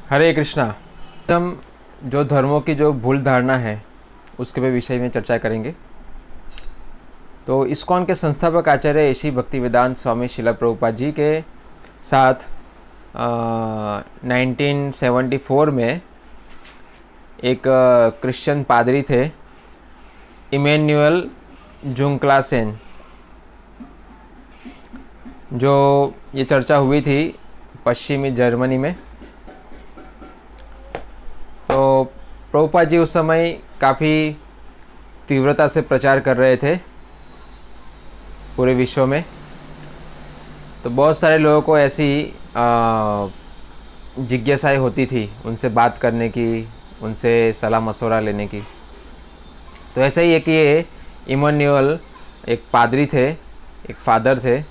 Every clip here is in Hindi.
हरे कृष्णा। हम जो धर्मों की जो भूल धारणा है उसके विषय में चर्चा करेंगे। तो इस्कॉन के संस्थापक आचार्य श्री भक्तिवेदांत स्वामी शिला प्रभुपाद जी के साथ 1974 में एक क्रिश्चियन पादरी थे, इमैनुअल जुंक्लासेन, जो ये चर्चा हुई थी पश्चिमी जर्मनी में। तो प्रभुपाद जी उस समय काफ़ी तीव्रता से प्रचार कर रहे थे पूरे विश्व में। तो बहुत सारे लोगों को ऐसी जिज्ञासाएं होती थी उनसे बात करने की, उनसे सलाह मशवरा लेने की। तो ऐसा ही है कि ये इमैनुअल एक पादरी थे, एक फादर थे,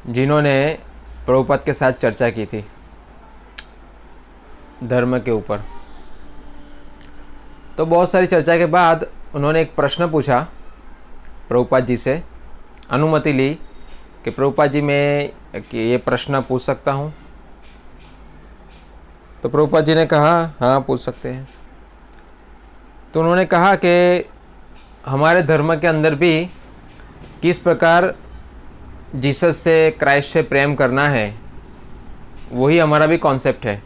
जिन्होंने प्रभुपाद के साथ चर्चा की थी धर्म के ऊपर। तो बहुत सारी चर्चा के बाद उन्होंने एक प्रश्न पूछा प्रभुपाद जी से, अनुमति ली कि प्रभुपाद जी मैं ये प्रश्न पूछ सकता हूँ। तो प्रभुपाद जी ने कहा हाँ पूछ सकते हैं। तो उन्होंने कहा कि हमारे धर्म के अंदर भी किस प्रकार जीसस से, क्राइस्ट से प्रेम करना है, वही हमारा भी कॉन्सेप्ट है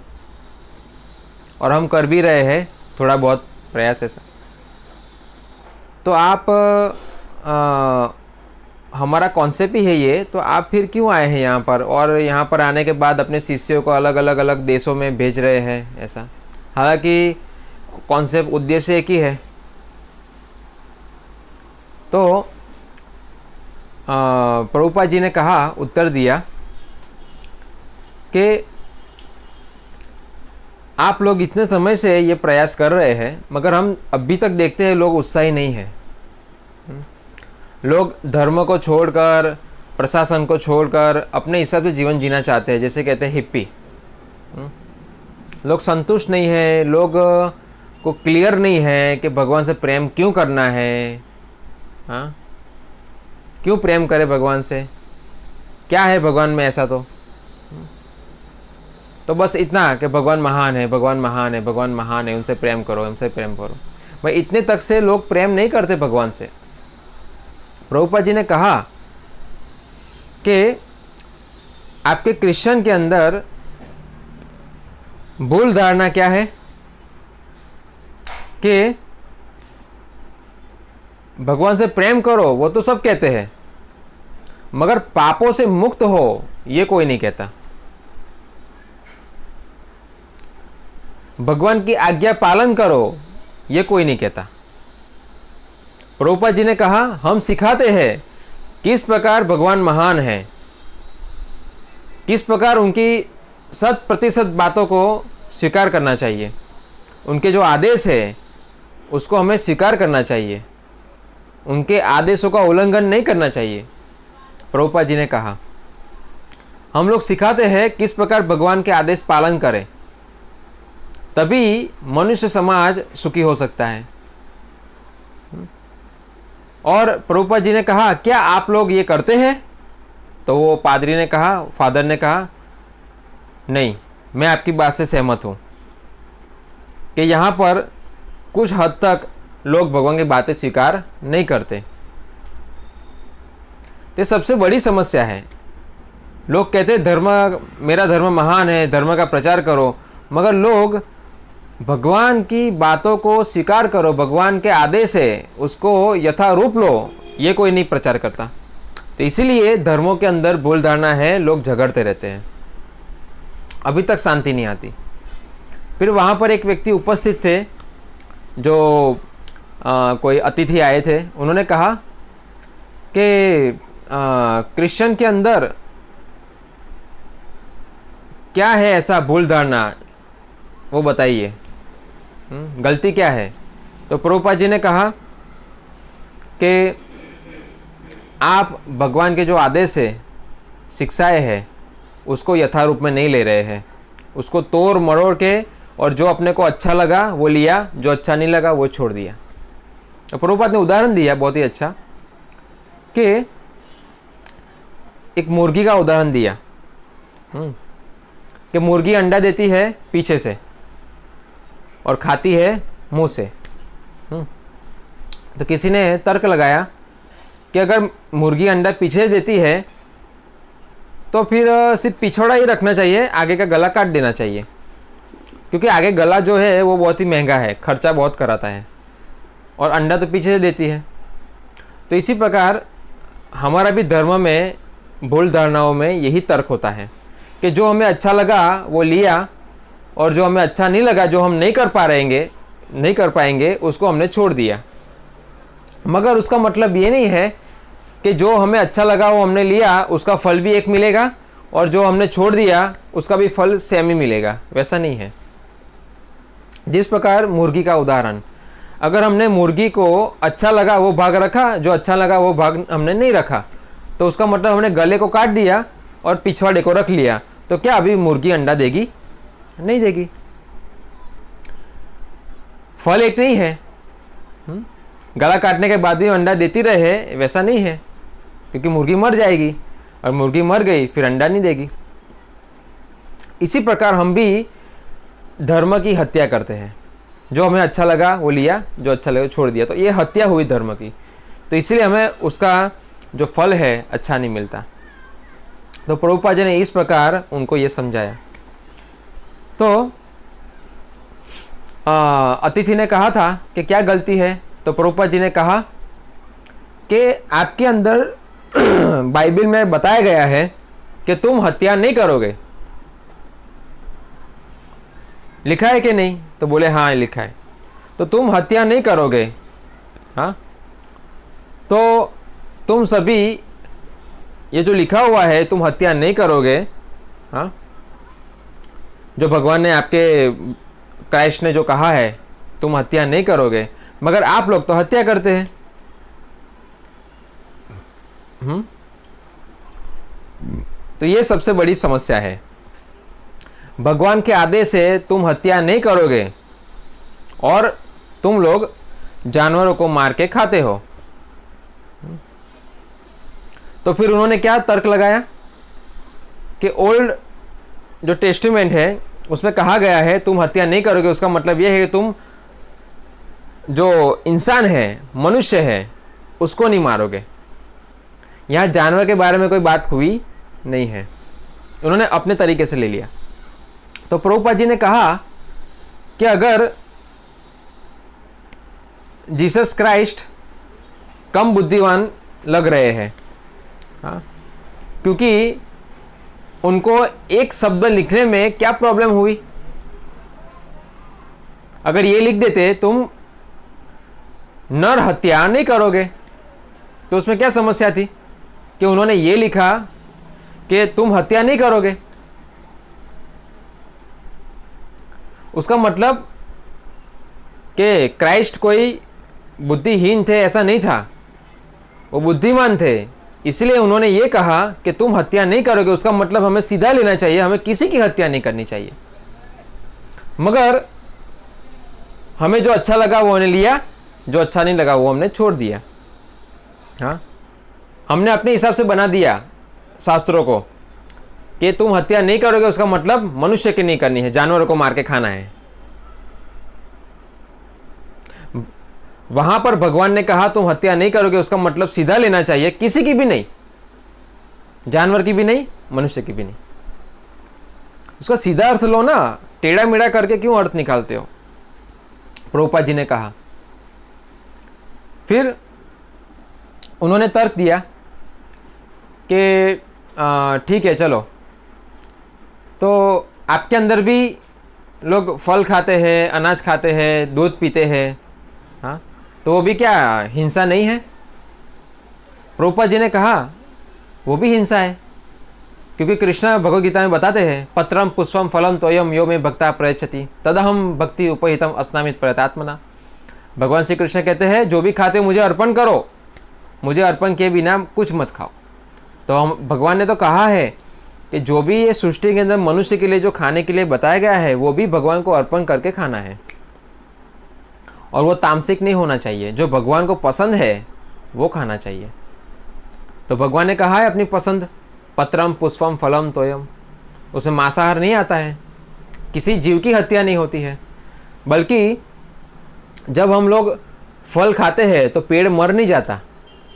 और हम कर भी रहे हैं थोड़ा बहुत प्रयास ऐसा। तो आप हमारा कॉन्सेप्ट ही है ये, तो आप फिर क्यों आए हैं यहाँ पर, और यहाँ पर आने के बाद अपने शिष्यों को अलग अलग अलग देशों में भेज रहे हैं ऐसा। हालांकि कॉन्सेप्ट, उद्देश्य एक ही है। तो प्रभुपाद जी ने कहा, उत्तर दिया कि आप लोग इतने समय से ये प्रयास कर रहे हैं, मगर हम अभी तक देखते हैं लोग उत्साही नहीं है। लोग धर्म को छोड़कर, प्रशासन को छोड़कर अपने हिसाब से जीवन जीना चाहते हैं, जैसे कहते हैं हिप्पी। लोग संतुष्ट नहीं है, लोग को क्लियर नहीं है कि भगवान से प्रेम क्यों करना है। हाँ, क्यों प्रेम करे भगवान से, क्या है भगवान में ऐसा। तो बस इतना कि भगवान महान है, भगवान महान है, भगवान महान है, उनसे प्रेम करो, उनसे प्रेम करो। भाई इतने तक से लोग प्रेम नहीं करते भगवान से। प्रभुपाद जी ने कहा कि आपके क्रिश्चियन के अंदर भूल धारणा क्या है कि भगवान से प्रेम करो, वो तो सब कहते हैं, मगर पापों से मुक्त हो ये कोई नहीं कहता। भगवान की आज्ञा पालन करो ये कोई नहीं कहता। प्रभुपाद जी ने कहा हम सिखाते हैं किस प्रकार भगवान महान है, किस प्रकार उनकी 100% बातों को स्वीकार करना चाहिए, उनके जो आदेश है उसको हमें स्वीकार करना चाहिए, उनके आदेशों का उल्लंघन नहीं करना चाहिए। प्रभुपाद जी ने कहा हम लोग सिखाते हैं किस प्रकार भगवान के आदेश पालन करें, तभी मनुष्य समाज सुखी हो सकता है। और प्रभुपाद जी ने कहा क्या आप लोग ये करते हैं। तो वो पादरी ने कहा, फादर ने कहा नहीं, मैं आपकी बात से सहमत हूँ कि यहाँ पर कुछ हद तक लोग भगवान की बातें स्वीकार नहीं करते। तो सबसे बड़ी समस्या है। लोग कहते हैं धर्म, मेरा धर्म महान है, धर्म का प्रचार करो, मगर लोग भगवान की बातों को स्वीकार करो, भगवान के आदेश है उसको यथारूप लो, ये कोई नहीं प्रचार करता। तो इसीलिए धर्मों के अंदर भूल धारणा है, लोग झगड़ते रहते हैं, अभी तक शांति नहीं आती। फिर वहाँ पर एक व्यक्ति उपस्थित थे जो कोई अतिथि आए थे, उन्होंने कहा कि क्रिश्चियन के अंदर क्या है ऐसा भूल धारणा, वो बताइए, गलती क्या है। तो प्रभुपाद जी ने कहा कि आप भगवान के जो आदेश है, शिक्षाएं हैं, उसको यथारूप में नहीं ले रहे हैं, उसको तोड़ मरोड़ के, और जो अपने को अच्छा लगा वो लिया, जो अच्छा नहीं लगा वो छोड़ दिया। तो प्रभुपाद ने उदाहरण दिया बहुत ही अच्छा, कि एक मुर्गी का उदाहरण दिया कि मुर्गी अंडा देती है पीछे से और खाती है मुंह से। तो किसी ने तर्क लगाया कि अगर मुर्गी अंडा पीछे देती है तो फिर सिर्फ पिछवाड़ा ही रखना चाहिए, आगे का गला काट देना चाहिए, क्योंकि आगे गला जो है वो बहुत ही महंगा है, खर्चा बहुत कराता है, और अंडा तो पीछे से देती है। तो इसी प्रकार हमारा भी धर्म में भूल धारणाओं में यही तर्क होता है कि जो हमें अच्छा लगा वो लिया, और जो हमें अच्छा नहीं लगा, जो हम नहीं कर पाएंगे उसको हमने छोड़ दिया। मगर उसका मतलब ये नहीं है कि जो हमें अच्छा लगा वो हमने लिया, उसका फल भी एक मिलेगा, और जो हमने छोड़ दिया उसका भी फल सेम ही मिलेगा, वैसा नहीं है। जिस प्रकार मुर्गी का उदाहरण, अगर हमने मुर्गी को अच्छा लगा वो भाग रखा, जो अच्छा लगा वो भाग हमने नहीं रखा, तो उसका मतलब हमने गले को काट दिया और पिछवाड़े को रख लिया, तो क्या अभी मुर्गी अंडा देगी? नहीं देगी। फल एक नहीं है। गला काटने के बाद भी अंडा देती रहे वैसा नहीं है, क्योंकि मुर्गी मर जाएगी, और मुर्गी मर गई फिर अंडा नहीं देगी। इसी प्रकार हम भी धर्म की हत्या करते हैं। जो हमें अच्छा लगा वो लिया, जो अच्छा लगा छोड़ दिया, तो ये हत्या हुई धर्म की। तो इसलिए हमें उसका जो फल है अच्छा नहीं मिलता। तो प्रभुपाद जी ने इस प्रकार उनको ये समझाया। तो अतिथि ने कहा था कि क्या गलती है, तो प्रभुपाद जी ने कहा कि आपके अंदर बाइबल में बताया गया है कि तुम हत्या नहीं करोगे, लिखा है कि नहीं? तो बोले हाँ लिखा है। तो तुम हत्या नहीं करोगे, हाँ, तो तुम सभी ये जो लिखा हुआ है तुम हत्या नहीं करोगे, हाँ, जो भगवान ने आपके क्राइस्ट ने जो कहा है तुम हत्या नहीं करोगे, मगर आप लोग तो हत्या करते हैं। तो ये सबसे बड़ी समस्या है। भगवान के आदेश से तुम हत्या नहीं करोगे और तुम लोग जानवरों को मार के खाते हो। तो फिर उन्होंने क्या तर्क लगाया कि ओल्ड जो टेस्टामेंट है उसमें कहा गया है तुम हत्या नहीं करोगे, उसका मतलब यह है कि तुम जो इंसान है, मनुष्य है, उसको नहीं मारोगे। यहाँ जानवर के बारे में कोई बात हुई नहीं है, उन्होंने अपने तरीके से ले लिया। तो प्रभुपाद जी ने कहा कि अगर जीसस क्राइस्ट कम बुद्धिमान लग रहे हैं, हाँ, क्योंकि उनको एक शब्द लिखने में क्या प्रॉब्लम हुई? अगर ये लिख देते तुम नर हत्या नहीं करोगे, तो उसमें क्या समस्या थी कि उन्होंने ये लिखा कि तुम हत्या नहीं करोगे। उसका मतलब कि क्राइस्ट कोई बुद्धिहीन थे ऐसा नहीं था, वो बुद्धिमान थे, इसलिए उन्होंने ये कहा कि तुम हत्या नहीं करोगे। उसका मतलब हमें सीधा लेना चाहिए, हमें किसी की हत्या नहीं करनी चाहिए। मगर हमें जो अच्छा लगा वो हमने लिया, जो अच्छा नहीं लगा वो हमने छोड़ दिया। हाँ, हमने अपने हिसाब से बना दिया शास्त्रों को कि तुम हत्या नहीं करोगे, उसका मतलब मनुष्य की नहीं करनी है, जानवरों को मार के खाना है। वहां पर भगवान ने कहा तुम हत्या नहीं करोगे, उसका मतलब सीधा लेना चाहिए, किसी की भी नहीं, जानवर की भी नहीं, मनुष्य की भी नहीं। उसका सीधा अर्थ लो ना, टेढ़ा मेढ़ा करके क्यों अर्थ निकालते हो? प्रभुपाद जी ने कहा। फिर उन्होंने तर्क दिया कि ठीक है चलो, तो आपके अंदर भी लोग फल खाते हैं, अनाज खाते हैं, दूध पीते हैं, हाँ, तो वो भी क्या हिंसा नहीं है? प्रभुपाद जी ने कहा वो भी हिंसा है, क्योंकि कृष्ण भगवद गीता में बताते हैं पत्रम पुष्पम फलम तोयम यो में भक्ता प्रयच्छति तदहम भक्ति उपहितम अस्नामित प्रयतात्मना। भगवान श्री कृष्ण कहते हैं जो भी खाते मुझे अर्पण करो, मुझे अर्पण के बिना कुछ मत खाओ। तो हम भगवान ने तो कहा है कि जो भी ये सृष्टि के अंदर मनुष्य के लिए जो खाने के लिए बताया गया है वो भी भगवान को अर्पण करके खाना है, और वो तामसिक नहीं होना चाहिए, जो भगवान को पसंद है वो खाना चाहिए। तो भगवान ने कहा है अपनी पसंद, पत्रम पुष्पम फलम तोयम, उसमें मांसाहार नहीं आता है, किसी जीव की हत्या नहीं होती है। बल्कि जब हम लोग फल खाते हैं तो पेड़ मर नहीं जाता,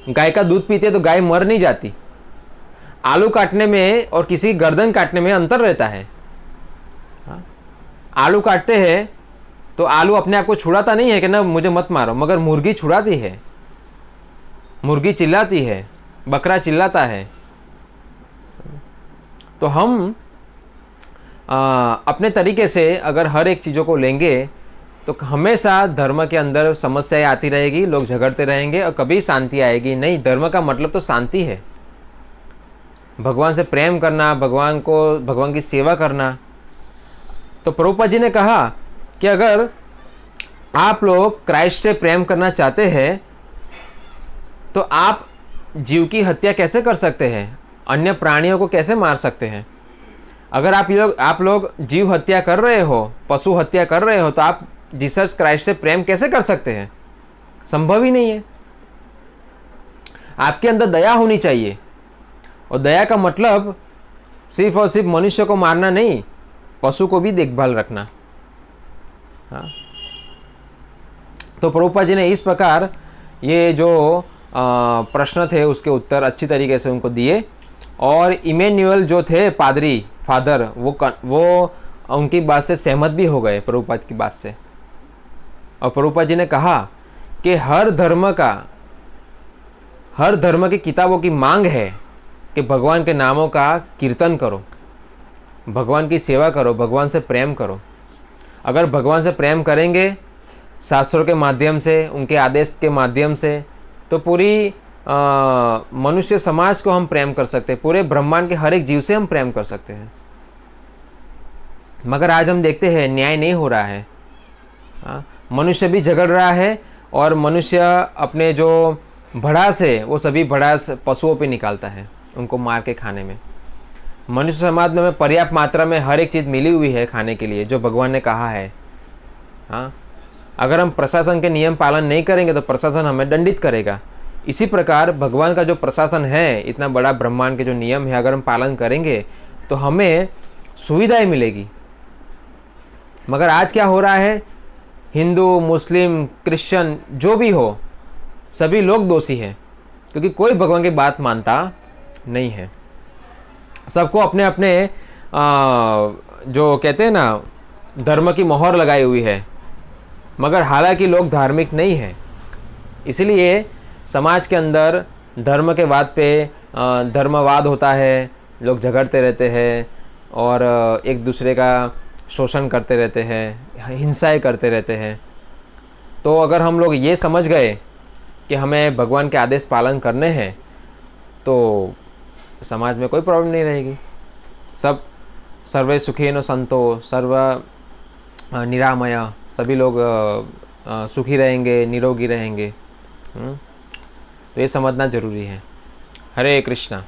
गाय का दूध पीते तो गाय मर नहीं जाती। आलू काटने में और किसी गर्दन काटने में अंतर रहता है। हाँ? आलू काटते हैं तो आलू अपने आप को छुड़ाता नहीं है कि ना मुझे मत मारो, मगर मुर्गी छुड़ाती है, मुर्गी चिल्लाती है, बकरा चिल्लाता है। तो हम अपने तरीके से अगर हर एक चीज़ों को लेंगे तो हमेशा धर्म के अंदर समस्याएं आती रहेगी, लोग झगड़ते रहेंगे और कभी शांति आएगी नहीं। धर्म का मतलब तो शांति है, भगवान से प्रेम करना, भगवान की सेवा करना। तो प्रभुपाद जी ने कहा कि अगर आप लोग क्राइस्ट से प्रेम करना चाहते हैं तो आप जीव की हत्या कैसे कर सकते हैं, अन्य प्राणियों को कैसे मार सकते हैं। अगर आप लोग जीव हत्या कर रहे हो, पशु हत्या कर रहे हो, तो आप जीसस क्राइस्ट से प्रेम कैसे कर सकते हैं, संभव ही नहीं है। आपके अंदर दया होनी चाहिए, और दया का मतलब सिर्फ और सिर्फ मनुष्य को मारना नहीं, पशु को भी देखभाल रखना। हाँ? तो प्रभुपाद जी ने इस प्रकार ये जो प्रश्न थे उसके उत्तर अच्छी तरीके से उनको दिए। और इमैनुअल जो थे पादरी फादर, वो उनकी बात से सहमत भी हो गए, प्रभुपाद की बात से। और प्रभुपाद जी ने कहा कि हर धर्म की किताबों की मांग है कि भगवान के नामों का कीर्तन करो, भगवान की सेवा करो, भगवान से प्रेम करो। अगर भगवान से प्रेम करेंगे शास्त्रों के माध्यम से, उनके आदेश के माध्यम से, तो पूरी मनुष्य समाज को हम प्रेम कर सकते हैं, पूरे ब्रह्मांड के हर एक जीव से हम प्रेम कर सकते हैं। मगर आज हम देखते हैं न्याय नहीं हो रहा है। मनुष्य भी झगड़ रहा है, और मनुष्य अपने जो भड़ास है वो सभी भड़ास पशुओं पे निकालता है, उनको मार के खाने में। मनुष्य समाज में पर्याप्त मात्रा में हर एक चीज़ मिली हुई है खाने के लिए, जो भगवान ने कहा है। हाँ, अगर हम प्रशासन के नियम पालन नहीं करेंगे तो प्रशासन हमें दंडित करेगा। इसी प्रकार भगवान का जो प्रशासन है, इतना बड़ा ब्रह्मांड के जो नियम है, अगर हम पालन करेंगे तो हमें सुविधाएं मिलेगी। मगर आज क्या हो रहा है, हिंदू, मुस्लिम, क्रिश्चियन जो भी हो, सभी लोग दोषी हैं, क्योंकि कोई भगवान की बात मानता नहीं है। सबको अपने अपने जो कहते हैं ना, धर्म की मोहर लगाई हुई है, मगर हालांकि लोग धार्मिक नहीं हैं। इसलिए समाज के अंदर धर्म के वाद पे धर्मवाद होता है, लोग झगड़ते रहते हैं और एक दूसरे का शोषण करते रहते हैं, हिंसाएं करते रहते हैं। तो अगर हम लोग ये समझ गए कि हमें भगवान के आदेश पालन करने हैं, तो समाज में कोई प्रॉब्लम नहीं रहेगी। सब सर्वे सुखिनो संतो सर्व निरामय, सभी लोग सुखी रहेंगे, निरोगी रहेंगे। तो ये समझना जरूरी है। हरे कृष्णा।